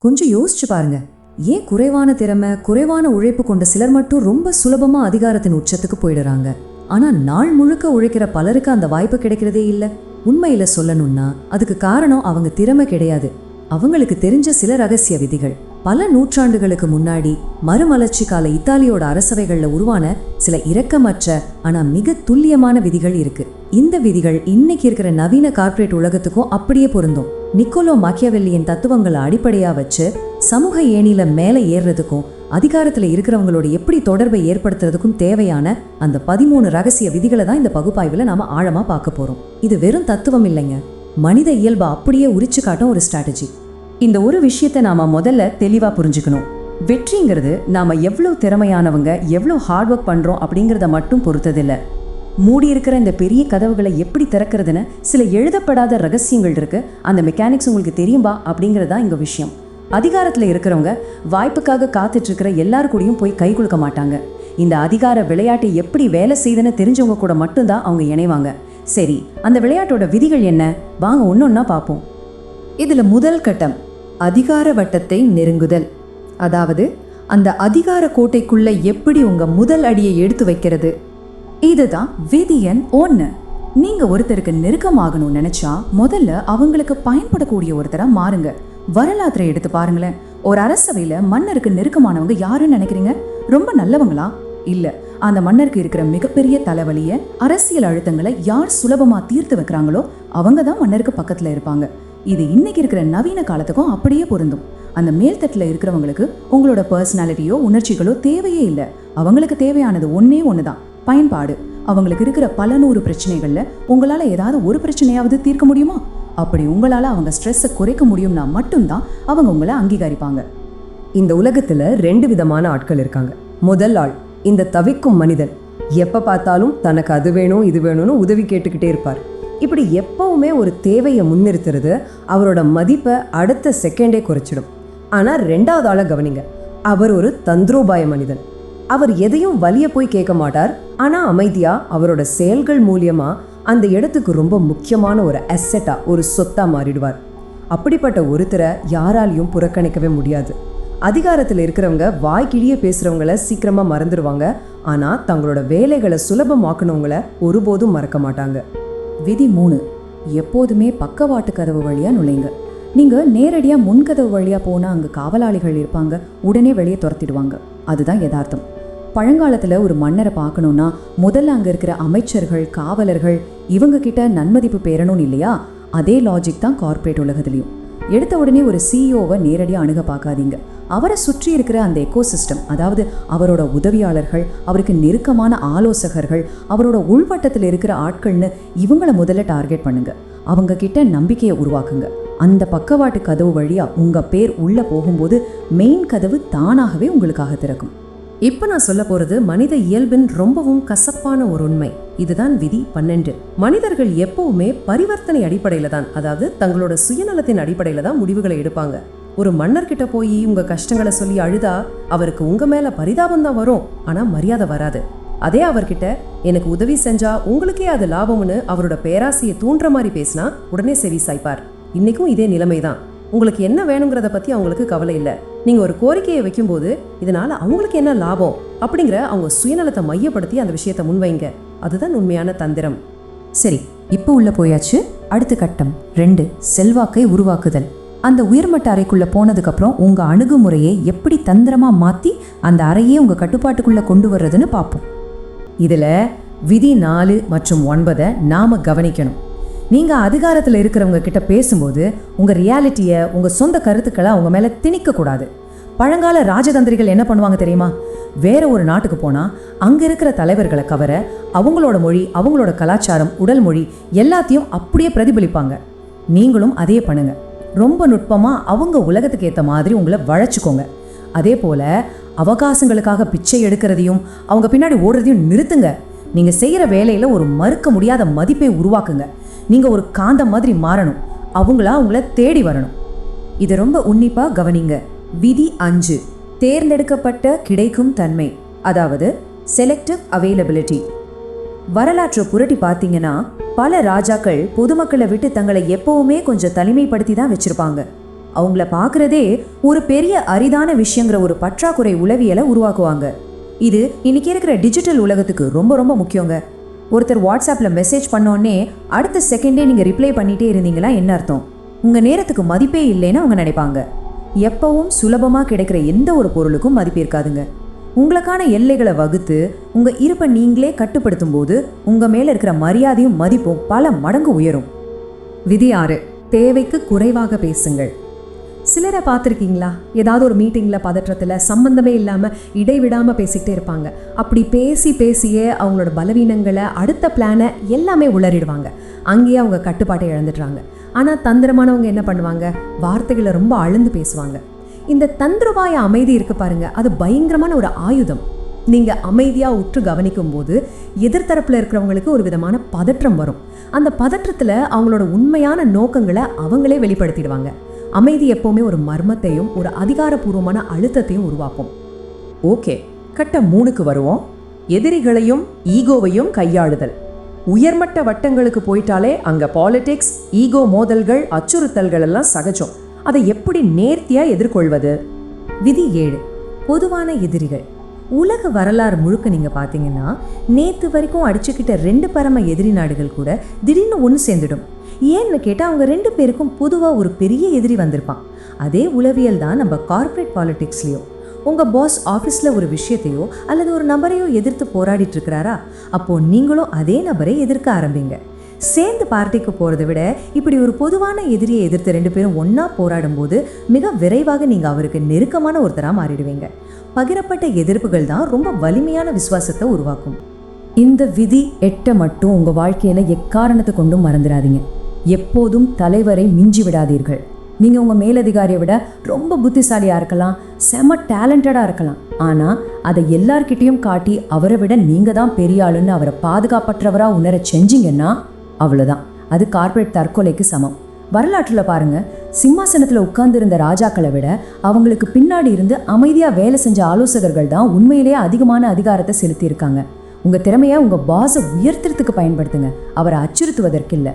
கொஞ்சம் யோசிச்சு பாருங்க. ஏன் குறைவான திறமை, குறைவான உழைப்பு கொண்ட சிலர் மட்டும் ரொம்ப சுலபமா அதிகாரத்தின் உச்சத்துக்கு போயிடுறாங்க? ஆனா நாள் முழுக்க உழைக்கிற பலருக்கு அந்த வாய்ப்பு கிடைக்கிறதே இல்லை. உண்மையில சொல்லணும்னா அதுக்கு காரணம் அவங்க திறமை கிடையாது, அவங்களுக்கு தெரிஞ்ச சில ரகசிய விதிகள். பல நூற்றாண்டுகளுக்கு முன்னாடி மறுமலர்ச்சி கால இத்தாலியோட அரசவைகள்ல உருவான சில இரக்கமற்ற ஆனா மிக துல்லியமான விதிகள் இருக்கு. இந்த விதிகள் இன்னைக்கு இருக்கிற நவீன கார்ப்பரேட் உலகத்துக்கும் அப்படியே பொருந்தும். நிக்கோலோ மாக்கியவெல்லியின் தத்துவங்களை அடிப்படையா வச்சு சமூக ஏணியில மேல ஏறுறதுக்கும் அதிகாரத்துல இருக்கிறவங்களோட எப்படி தொடர்பை ஏற்படுத்துறதுக்கும் தேவையான அந்த 13 ரகசிய விதிகளை தான் இந்த பகுப்பாய்வுல நாம ஆழமா பார்க்க போறோம். இது வெறும் தத்துவம் இல்லைங்க, மனித இயல்பை அப்படியே உரிச்சு காட்டும் ஒரு ஸ்ட்ராட்டஜி. இந்த ஒரு விஷயத்தை நாம முதல்ல தெளிவா புரிஞ்சுக்கணும். வெற்றிங்கிறது நாம எவ்வளவு திறமையானவங்க, எவ்வளவு ஹார்ட் ஒர்க் பண்றோம் அப்படிங்கிறத மட்டும் பொறுத்ததில்லை. மூடி இருக்கிற இந்த பெரிய கதவுகளை எப்படி திறக்கிறதுன்னு சில எழுதப்படாத ரகசியங்கள் இருக்கு. அந்த மெக்கானிக்ஸ் உங்களுக்கு தெரியும்பா அப்படிங்கிறதா இங்க விஷயம். அதிகாரத்துல இருக்கிறவங்க வாய்ப்புக்காக காத்துட்டு இருக்கிற எல்லாரு கூடயும் போய் கை கொடுக்க மாட்டாங்க. இந்த அதிகார விளையாட்டை எப்படி வேலை செய்யுதுன்னு தெரிஞ்சவங்க கூட மட்டும்தான் அவங்க இணைவாங்க. சரி, அந்த விளையாட்டோட விதிகள் என்ன? வாங்க ஒன்னொன்னா பார்ப்போம். இதுல முதல் கட்டம் அதிகார வட்டத்தை நெருங்குதல். அதாவது அந்த அதிகார கோட்டைக்குள்ள எப்படி உங்க முதல் அடியை எடுத்து வைக்கிறது. இதுதான் விதி எண் 1. நீங்க ஒருத்தருக்கு நெருக்கமாகணும்னு நினைச்சா முதல்ல அவங்களுக்கு பயன்படக்கூடிய ஒருத்தரா மாறுங்க. வரலாற்றை எடுத்து பாருங்களேன். ஒரு அரசவையில மன்னருக்கு நெருக்கமானவங்க யாருன்னு நினைக்கிறீங்க? ரொம்ப நல்லவங்களா? இல்ல, அந்த மன்னருக்கு இருக்கிற மிகப்பெரிய தலைவலிய, அரசியல் அழுத்தங்களை யார் சுலபமா தீர்த்து வைக்கிறாங்களோ அவங்க தான் மன்னருக்கு பக்கத்துல இருப்பாங்க. இது இன்னைக்கு இருக்கிற நவீன காலத்துக்கும் அப்படியே பொருந்தும். அந்த மேல்தட்டில் இருக்கிறவங்களுக்கு உங்களோட பர்சனாலிட்டியோ உணர்ச்சிகளோ தேவையே இல்லை. அவங்களுக்கு தேவையானது ஒன்னே ஒண்ணுதான், பயன்பாடு. அவங்களுக்கு இருக்கிற பல நூறு பிரச்சனைகள்ல உங்களால ஏதாவது ஒரு பிரச்சனையாவது தீர்க்க முடியுமா? அப்படி உங்களால அவங்க ஸ்ட்ரெஸ்ஸை குறைக்க முடியும்னா மட்டும்தான் அவங்க உங்களை அங்கீகரிப்பாங்க. இந்த உலகத்துல 2 விதமான ஆட்கள் இருக்காங்க. முதல் ஆள் இந்த தவிக்கும் மனிதன். எப்ப பார்த்தாலும் தனக்கு அது வேணும் இது வேணும்னு உதவி கேட்டுக்கிட்டே இருப்பார். இப்படி எப்பவுமே ஒரு தேவையை முன்னிறுத்துறது அவரோட மதிப்பை அடுத்த செகண்டே குறைச்சிடும். ஆனா 2வது ஆளை கவனிங்க. அவர் ஒரு தந்திரோபாய மனிதன். அவர் எதையும் வலிய போய் கேட்க மாட்டார். ஆனா அமைதியா அவரோட செயல்கள் மூலியமா அந்த இடத்துக்கு ரொம்ப முக்கியமான ஒரு அசெட்டா, ஒரு சொத்தா மாறிடுவார். அப்படிப்பட்ட ஒருத்தரை யாராலையும் புறக்கணிக்கவே முடியாது. அதிகாரத்தில் இருக்கிறவங்க வாய்க்கிழிய பேசுறவங்கள சீக்கிரமா மறந்துடுவாங்க. ஆனா தங்களோட வேலைகளை சுலபமாக்குனவங்கள ஒருபோதும் மறக்க மாட்டாங்க. விதி 3, எப்போதுமே பக்கவாட்டு கதவு வழியா நுழைங்க. நீங்க நேரடியா முன்கதவு வழியா போனா அங்க காவலாளிகள் இருப்பாங்க, உடனே வெளியே துரத்திடுவாங்க. அதுதான் யதார்த்தம். பழங்காலத்துல ஒரு மன்னரை பார்க்கணும்னா முதல்ல அங்க இருக்கிற அமைச்சர்கள், காவலர்கள் இவங்க கிட்ட நன்மதிப்பு பெறணும் இல்லையா? அதே லாஜிக் தான் கார்ப்பரேட் உலகத்திலையும். எடுத்த உடனே ஒரு சிஇஓவை நேரடியாக அணுக பார்க்காதீங்க. அவரை சுற்றி இருக்கிற அந்த எக்கோசிஸ்டம், அதாவது அவரோட உதவியாளர்கள், அவருக்கு நெருக்கமான ஆலோசகர்கள், அவரோட உள்வட்டத்தில் இருக்கிற ஆட்கள்னு இவங்களை முதல்ல டார்கெட் பண்ணுங்க. அவங்க கிட்ட நம்பிக்கையை உருவாக்குங்க. அந்த பக்கவாட்டு கதவு வழியா உங்க பேர் உள்ள போகும்போது மெயின் கதவு தானாகவே உங்களுக்காக திறக்கும். இப்ப நான் சொல்ல போறது மனித இயல்பின் ரொம்பவும் கசப்பான ஒரு உண்மை. இதுதான் விதி 12. மனிதர்கள் எப்பவுமே பரிவர்த்தனை அடிப்படையில தான், அதாவது தங்களோட சுயநலத்தின் அடிப்படையில தான் முடிவுகளை எடுப்பாங்க. ஒரு மன்னர்கிட்ட போய் உங்க கஷ்டங்களை சொல்லி அழுதா அவருக்கு உங்க மேல பரிதாபம் தான் வரும், ஆனா மரியாதை வராது. அதே அவர்கிட்ட எனக்கு உதவி செஞ்சா உங்களுக்கே அது லாபம்னு அவரோட பேராசையை தூண்டுற மாதிரி பேசினா உடனே செவி சாய்ப்பார். இன்னைக்கும் இதே நிலைமைதான். உங்களுக்கு என்ன வேணுங்கிறத பத்தி அவங்களுக்கு கவலை இல்லை. நீங்க ஒரு கோரிக்கையை வைக்கும்போது இதனால அவங்களுக்கு என்ன லாபம் அப்படிங்கிற அவங்க சுயநலத்தை மையப்படுத்தி அந்த விஷயத்தை முன்வைங்க. அதுதான் உண்மையான தந்திரம். சரி, இப்போ உள்ள போயாச்சு. அடுத்த கட்டம் 2, செல்வாக்கை உருவாக்குதல். அந்த உயர்மட்ட அறைக்குள்ள போனதுக்கு அப்புறம் உங்க அணுகுமுறையை எப்படி தந்திரமா மாத்தி அந்த அறையே உங்க கட்டுப்பாட்டுக்குள்ள கொண்டு வர்றதுன்னு பார்ப்போம். இதுல விதி 4 மற்றும் 9 நாம கவனிக்கணும். நீங்க அதிகாரத்துல இருக்கிறவங்க கிட்ட பேசும்போது உங்க ரியாலிட்டியை, உங்க சொந்த கருத்துக்களை அவங்க மேல திணிக்க கூடாது. பழங்கால ராஜதந்திரிகள் என்ன பண்ணுவாங்க தெரியுமா? வேற ஒரு நாட்டுக்கு போனா அங்க இருக்கிற தலைவர்களை கவர அவங்களோட மொழி, அவங்களோட கலாச்சாரம், உடல் மொழி எல்லாத்தையும் அப்படியே பிரதிபலிப்பாங்க. நீங்களும் அதே பண்ணுங்க. ரொம்ப நுட்பமா அவங்க உலகத்துக்கு ஏற்ற மாதிரி உங்களை வளைச்சுக்கோங்க. அதே போல அவகாசங்களுக்காக பிச்சை எடுக்கிறதையும் அவங்க பின்னாடி ஓடுறதையும் நிறுத்துங்க. நீங்க செய்யற வேலையில ஒரு மறுக்க முடியாத மதிப்பை உருவாக்குங்க. நீங்க ஒரு காந்தம் மாதிரி மாறணும், அவங்களா உங்களை தேடி வரணும். இதை ரொம்ப உன்னிப்பா கவனிங்க. விதி 5, தேர்ந்தெடுக்கப்பட்ட கிடைக்கும் தன்மை, அதாவது செலக்டிவ் அவைலபிலிட்டி. வரலாற்றை புரட்டி பார்த்தீங்கன்னா பல ராஜாக்கள் பொதுமக்களை விட்டு தங்களை எப்பவுமே கொஞ்சம் தனிமைப்படுத்தி தான் வச்சிருப்பாங்க. அவங்கள பார்க்குறதே ஒரு பெரிய அரிதான விஷயங்கிற ஒரு பற்றாக்குறை உளவியலை உருவாக்குவாங்க. இது இன்னைக்கு இருக்கிற டிஜிட்டல் உலகத்துக்கு ரொம்ப ரொம்ப முக்கியங்க. ஒருத்தர் வாட்ஸ்அப்பில் மெசேஜ் பண்ணோன்னே அடுத்த செகண்டே நீங்கள் ரிப்ளை பண்ணிகிட்டே இருந்தீங்களா என்ன அர்த்தம்? உங்கள் நேரத்துக்கு மதிப்பே இல்லைன்னு அவங்க நினைப்பாங்க. எப்பவும் சுலபமாக கிடைக்கிற எந்த ஒரு பொருளுக்கும் மதிப்பு இருக்காதுங்க. உங்களுக்கான எல்லைகளை வகுத்து உங்கள் இருப்பை நீங்களே கட்டுப்படுத்தும் போது உங்கள் மேலே இருக்கிற மரியாதையும் மதிப்பும் பல மடங்கு உயரும். விதி 6, தேவைக்கு குறைவாக பேசுங்கள். சிலரை பார்த்துருக்கீங்களா? ஏதாவது ஒரு மீட்டிங்கில் பதற்றத்தில் சம்மந்தமே இல்லாமல் இடைவிடாமல் பேசிக்கிட்டே இருப்பாங்க. அப்படி பேசியே அவங்களோட பலவீனங்களை, அடுத்த பிளானை எல்லாமே உளறிடுவாங்க. அங்கேயே அவங்க கட்டுப்பாட்டை இழந்துடுறாங்க. ஆனால் தந்திரமானவங்க என்ன பண்ணுவாங்க? வார்த்தைகளை ரொம்ப அழுந்து பேசுவாங்க. இந்த தந்திரவாய அமைதி இருக்கு பாருங்க, அது பயங்கரமான ஒரு ஆயுதம். நீங்கள் அமைதியாக உற்று கவனிக்கும் போது எதிர்த்தரப்பில் இருக்கிறவங்களுக்கு ஒரு விதமான பதற்றம் வரும். அந்த பதற்றத்தில் அவங்களோட உண்மையான நோக்கங்களை அவங்களே வெளிப்படுத்திடுவாங்க. அமைதி எப்போவுமே ஒரு மர்மத்தையும் ஒரு அதிகாரப்பூர்வமான அழுத்தத்தையும் உருவாக்கும். ஓகே, கட்டம் 3க்கு வருவோம். எதிரிகளையும் ஈகோவையும் கையாளுதல். உயர்மட்ட வட்டங்களுக்கு போயிட்டாலே அங்கே பாலிடிக்ஸ், ஈகோ மோதல்கள், அச்சுறுத்தல்கள் எல்லாம் சகஜம். அதை எப்படி நேர்த்தியாக எதிர்கொள்வது? விதி 7, பொதுவான எதிரிகள். உலக வரலாறு முழுக்க நீங்கள் பார்த்தீங்கன்னா நேற்று வரைக்கும் அடிச்சுக்கிட்ட 2 பரம எதிரி நாடுகள் கூட திடீர்னு ஒன்று சேர்ந்துடும். ஏன்னு கேட்டால் அவங்க 2 பேருக்கும் பொதுவாக ஒரு பெரிய எதிரி வந்திருப்பான். அதே உளவியல் தான் நம்ம கார்ப்பரேட் பாலிடிக்ஸ்லேயும். உங்கள் பாஸ் ஆஃபீஸில் ஒரு விஷயத்தையோ அல்லது ஒரு நபரையோ எதிர்த்து போராடிட்டு இருக்கிறாரா, அப்போது நீங்களும் அதே நபரை எதிர்க்க ஆரம்பிங்க. சேர்ந்து பார்ட்டிக்கு போகிறத விட இப்படி ஒரு பொதுவான எதிரியை எதிர்த்து 2 பேரும் ஒன்றா போராடும் போது மிக விரைவாக நீங்கள் அவருக்கு நெருக்கமான ஒருத்தராக மாறிடுவீங்க. பகிரப்பட்ட எதிர்ப்புகள் தான் ரொம்ப வலிமையான விசுவாசத்தை உருவாக்கும். இந்த விதி 8 மட்டும் உங்கள் வாழ்க்கையில் எக்காரணத்தை கொண்டும் மறந்துடாதீங்க. எப்போதும் தலைவரை மிஞ்சி விடாதீர்கள். நீங்கள் உங்கள் மேலதிகாரியை விட ரொம்ப புத்திசாலியாக இருக்கலாம், செம டேலண்டடாக இருக்கலாம். ஆனால் அதை எல்லார்கிட்டையும் காட்டி அவரை விட நீங்கள் தான் பெரிய ஆளுன்னு அவரை பாதுகாப்பற்றவராக உணர செஞ்சீங்கன்னா அவ்வளோதான். அது கார்ப்பரேட் தற்கொலைக்கு சமம். வரலாற்றில் பாருங்கள், சிம்மாசனத்தில் உட்கார்ந்துருந்த ராஜாக்களை விட அவங்களுக்கு பின்னாடி இருந்து அமைதியாக வேலை செஞ்ச ஆலோசகர்கள் தான் உண்மையிலேயே அதிகமான அதிகாரத்தை செலுத்தியிருக்காங்க. உங்கள் திறமையை உங்கள் பாஸை உயர்த்துறதுக்கு பயன்படுத்துங்க, அவரை அச்சுறுத்துவதற்கு இல்லை.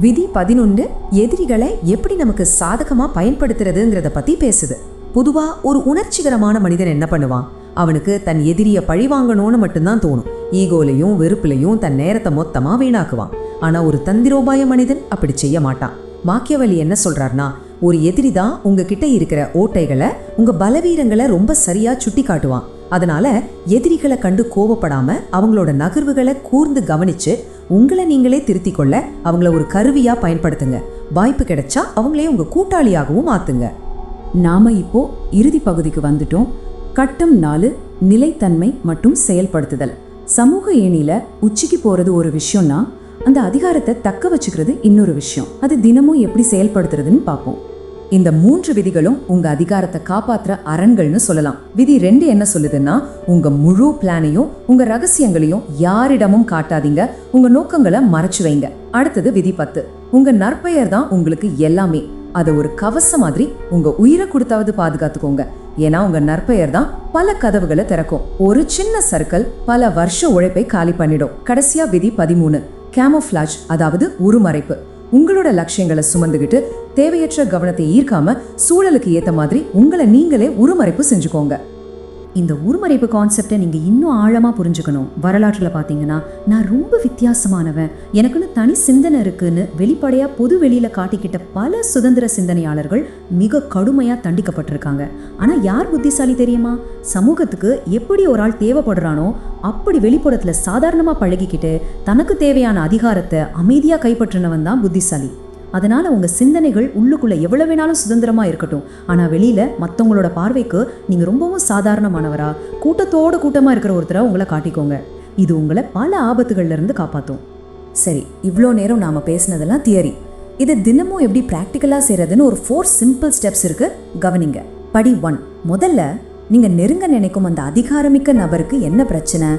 விதி 11, எதிரிகளை எப்படி நமக்கு சாதகமாக பயன்படுத்துறதுங்கிறத பற்றி பேசுது. பொதுவாக ஒரு உணர்ச்சிகரமான மனிதன் என்ன பண்ணுவான்? அவனுக்கு தன் எதிரியை பழி வாங்கணும்னு மட்டும்தான் தோணும். ஈகோலையும் வெறுப்புலையும் தன் நேரத்தை மொத்தமாக வீணாக்குவான். ஆனால் ஒரு தந்திரோபாய மனிதன் அப்படி செய்ய மாட்டான். மாக்கியவெல்லி என்ன சொல்றாருன்னா, ஒரு எதிரி தான் உங்ககிட்ட இருக்கிற ஓட்டைகளை, உங்கள் பலவீனங்களை ரொம்ப சரியாக சுட்டி காட்டுவான். அதனால எதிரிகளை கண்டு கோபப்படாம அவங்களோட நகர்வுகளை கூர்ந்து கவனிச்சு உங்களை நீங்களே திருத்திக் கொள்ள அவங்கள ஒரு கருவியா பயன்படுத்துங்க. வாய்ப்பு கிடைச்சா அவங்களே உங்க கூட்டாளியாகவும் மாத்துங்க. நாம இப்போ இறுதி பகுதிக்கு வந்துட்டோம். கட்டம் 4, நிலைத்தன்மை மற்றும் செயல்படுத்துதல். சமூக ஏணியில உச்சிக்கு போறது ஒரு விஷயம்னா அந்த அதிகாரத்தை தக்க வச்சுக்கிறது இன்னொரு விஷயம். அது தினமும் எப்படி செயல்படுத்துறதுன்னு பார்ப்போம். இந்த 3 விதிகளும் உங்க அதிகாரத்தை காப்பாற்றுற அரண்கள்னு சொல்லலாம். விதி 2 என்ன சொல்லுதுன்னா, உங்க முழு பிளானையும் உங்க ரகசியங்களையும் யாரிடமும் காட்டாதீங்க, உங்க நோக்கங்களை மறைச்சு வைங்க. அடுத்தது விதி 10, உங்க நற்பெயர் தான் உங்களுக்கு எல்லாமே. அதை ஒரு கவசம் மாதிரி உங்க உயிரை கொடுத்தாவது பாதுகாத்துக்கோங்க. ஏன்னா உங்க நற்பெயர் தான் பல கதவுகளை திறக்கும். ஒரு சின்ன சர்க்கிள் பல வருஷ உழைப்பை காலி பண்ணிடும். கடைசியா விதி 13, கேமோஃப்ளாஜ், அதாவது உருமறைப்பு. உங்களோட லட்சியங்களை சுமந்துக்கிட்டு தேவையற்ற கவனத்தை ஈர்க்காம சூழலுக்கு ஏற்ற மாதிரி உங்களை நீங்களே உருமறைப்பு செஞ்சுக்கோங்க. இந்த உருமறைப்பு கான்செப்டை நீங்கள் இன்னும் ஆழமாக புரிஞ்சுக்கணும். வரலாற்றில் பார்த்தீங்கன்னா, நான் ரொம்ப வித்தியாசமானவன், எனக்குன்னு தனி சிந்தனை இருக்குன்னு வெளிப்படையாக பொது வெளியில் காட்டிக்கிட்ட பல சுதந்திர சிந்தனையாளர்கள் மிக கடுமையாக தண்டிக்கப்பட்டிருக்காங்க. ஆனால் யார் புத்திசாலி தெரியுமா? சமூகத்துக்கு எப்படி ஒரு ஆள் தேவைப்படுறானோ அப்படி வெளிப்புறத்தில் சாதாரணமாக பழகிக்கிட்டு தனக்கு தேவையான அதிகாரத்தை அமைதியாக கைப்பற்றினவன் தான் புத்திசாலி. அதனால் உங்கள் சிந்தனைகள் உள்ளுக்குள்ளே எவ்வளோ வேணாலும் சுதந்திரமாக இருக்கட்டும், ஆனால் வெளியில் மற்றவங்களோட பார்வைக்கு நீங்கள் ரொம்பவும் சாதாரணமானவராக, கூட்டமாக இருக்கிற ஒருத்தராக உங்களை காட்டிக்கோங்க. இது உங்களை பல ஆபத்துகள்லேருந்து காப்பாற்றும். சரி, இவ்வளோ நேரம் நாம் பேசினதெல்லாம் தியரி. இதை தினமும் எப்படி ப்ராக்டிக்கலாக செய்கிறதுன்னு ஒரு 4 சிம்பிள் ஸ்டெப்ஸ் இருக்குது, கவனிங்க. படி 1, முதல்ல நீங்கள் நெருங்க நினைக்கும் அந்த அதிகாரமிக்க நபருக்கு என்ன பிரச்சனை,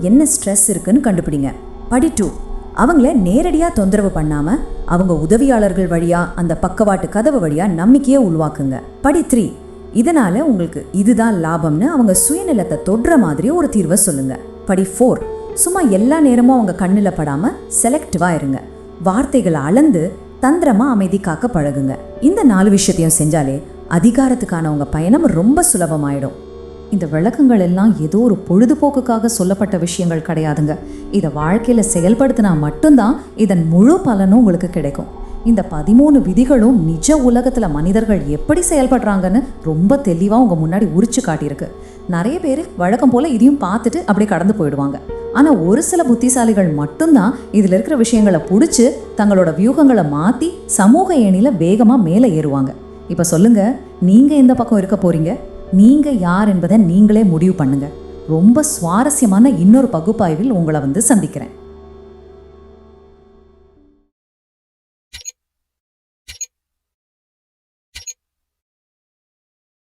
என்ன ஸ்ட்ரெஸ் இருக்குன்னு கண்டுபிடிங்க. படி 2, அவங்கள நேரடியாக தொந்தரவு பண்ணாமல் அவங்க உதவியாளர்கள் வழியாக, அந்த பக்கவாட்டு கதவு வழியாக நம்பிக்கையை உருவாக்குங்க. படி 3, இதனால் உங்களுக்கு இதுதான் லாபம்னு அவங்க சுயநலத்தை தொடுற மாதிரி ஒரு தீர்வை சொல்லுங்க. படி 4, சும்மா எல்லா நேரமும் அவங்க கண்ணில் படாமல் செலக்டிவாக இருங்க. வார்த்தைகளை அளந்து தந்திரமா அமைதி காக்க பழகுங்க. இந்த 4 விஷயத்தையும் செஞ்சாலே அதிகாரத்துக்கான உங்க பயணம் ரொம்ப சுலபமாயிடும். இந்த விளக்கங்கள் எல்லாம் ஏதோ ஒரு பொழுதுபோக்குக்காக சொல்லப்பட்ட விஷயங்கள் கிடையாதுங்க. இதை வாழ்க்கையில செயல்படுத்தினா மட்டும்தான் இதன் முழு பலனும் உங்களுக்கு கிடைக்கும். இந்த 13 விதிகளும் நிஜ உலகத்துல மனிதர்கள் எப்படி செயல்படுறாங்கன்னு ரொம்ப தெளிவா உங்க முன்னாடி உரிச்சு காட்டியிருக்கு. நிறைய பேர் வழக்கம் போல இதையும் பார்த்துட்டு அப்படியே கடந்து போயிடுவாங்க. ஆனா ஒரு சில புத்திசாலிகள் மட்டும்தான் இதுல இருக்கிற விஷயங்களை பிடிச்சி தங்களோட வியூகங்களை மாத்தி சமூக ஏணியில வேகமா மேலே ஏறுவாங்க. இப்ப சொல்லுங்க, நீங்க எந்த பக்கம் இருக்க போறீங்க? நீங்க யார் என்பதை நீங்களே முடிவு பண்ணுங்க. ரொம்ப சுவாரஸ்யமான இன்னொரு பகுப்பாய்வில் உங்களை சந்திக்கிறேன்.